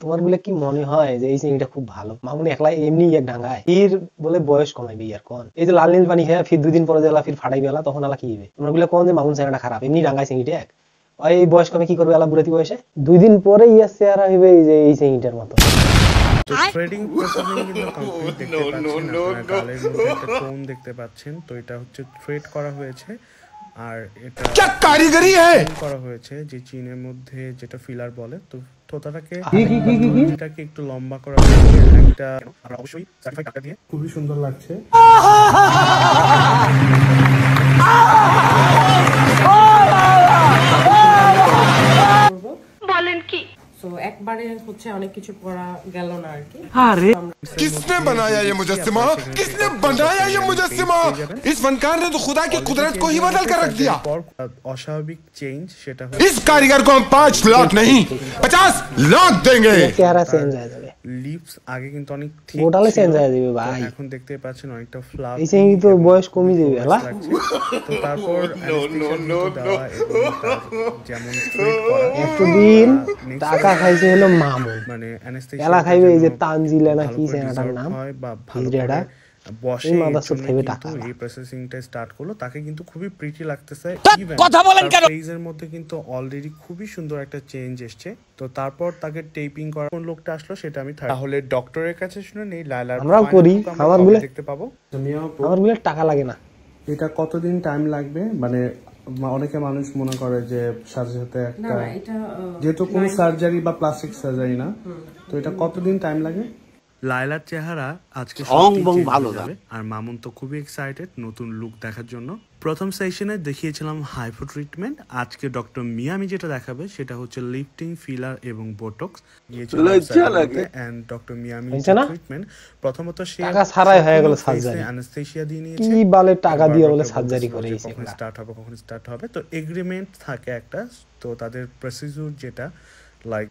তোমার বলে কি মনে হয় যে এই চিংড়িটা খুব ভালো? মামুনি একলা এমনি এক ডাঙ্গায় ফির বলে বয়স কমাইবে আর কোন এই যে লাল নীল পানি খেয়ে ফির 2 দিন পরে যেলা ফির ফাটাই বেলা তখন আলা কি হবে? তোমরা বলে কোন যে মামুন চেহারাটা খারাপ এমনি ডাঙ্গায় চিংড়িটা এক এই বয়স কমে কি করবে আলা বুড়াতি বয়সে 2 দিন পরে ইয়ার চেহারা হইবে এই যে এই চিংড়িটার মতো। তো থ্রেডিং প্রসেসিং কিন্তু কমপ্লিট দেখতে পাচ্ছেন, আপনারা গালের মধ্যে একটা কোন দেখতে পাচ্ছেন, তো এটা হচ্ছে থ্রেড করা হয়েছে। আর এটা কি কারিগরি করা হয়েছে যে চীনের মধ্যে যেটা ফিলার বলে, তো থোতাটাকে এটাকে একটু লম্বা করা হয়েছে একটা, আমরা অবশ্যই সার্টিফাইড টাকা দিয়ে খুবই সুন্দর লাগছে। বলেন কি? তো একবারে হচ্ছে অনেক কিছু করা গেল না আর কি। আরে किसने बनाया ये मुजस्सिमा? किसने बनाया ये मुजस्सिमा? इस फनकार ने तो खुदा की कुदरत को ही बदल कर रख दिया। অস্বাভাবিক চেঞ্জ সেটা इस कारीगर को हम 5 लाख नहीं 50 लाख देंगे। চেহারা চেঞ্জ হয়ে যাবে, লিপস আগে কিন্তু অনেক ঠিক গোটালে চেঞ্জ হয়ে যাবে ভাই, এখন দেখতে পাচ্ছেন অনেকটা ফ্লাফি, এই চিংড়ি তো বয়স কমই যাবে হলা। তো তারপর যেমন ট্রিট করা এতদিন টাকা খাইছে হলো মামুন, মানে অ্যানেস্থেসিয়া এলা খাইবে এই যে তানজিলা না কি চেহারাটার নাম বা ভালো বসে এই প্রসেসিংটা স্টার্ট করলো, তাকে কিন্তু খুবই প্রিটি লাগতেছে। কথা বলেন কেন, ফেজের মধ্যে কিন্তু অলরেডি খুবই সুন্দর একটা চেঞ্জ এসেছে। তো তারপর তাকে টেপিং করার কোন লোকটা আসলো সেটা আমি তাহলে ডক্টরের কাছে শুনে নেই। লাইলার আমরাও করি, আমার বলে দেখতে পাবো, আমার বলে টাকা লাগে না। এটা কতদিন টাইম লাগবে? মানে অনেকে মানুষ মনে করে যে সাথে সাথে একটা, যেহেতু কোনো সার্জারি বা প্লাস্টিক সার্জারি না, তো এটা কতদিন টাইম লাগে? লাইলার চেহারা আজকে ভালো যাবে, আর মামুন তো খুবই এক্সাইটেড নতুন লুক দেখার জন্য। প্রথম সেশনে দেখিয়েছিলাম হাইফো ট্রিটমেন্ট, আজকে ডক্টর মিয়ামি যেটা দেখাবে সেটা হচ্ছে লিফটিং, ফিলার এবং Botox. And doctor Miami treatment প্রথমত সে টাকা ছাড়াই হয়ে গেল সার্জারি, অ্যানেস্থেসিয়া দিয়ে নিয়েছে, কি বলে টাকা দিয়ে বলে সার্জারি করে কখন স্টার্ট হবে, তো এগ্রিমেন্ট থাকে একটা, তো তাদের প্রসিডিউর যেটা লাইক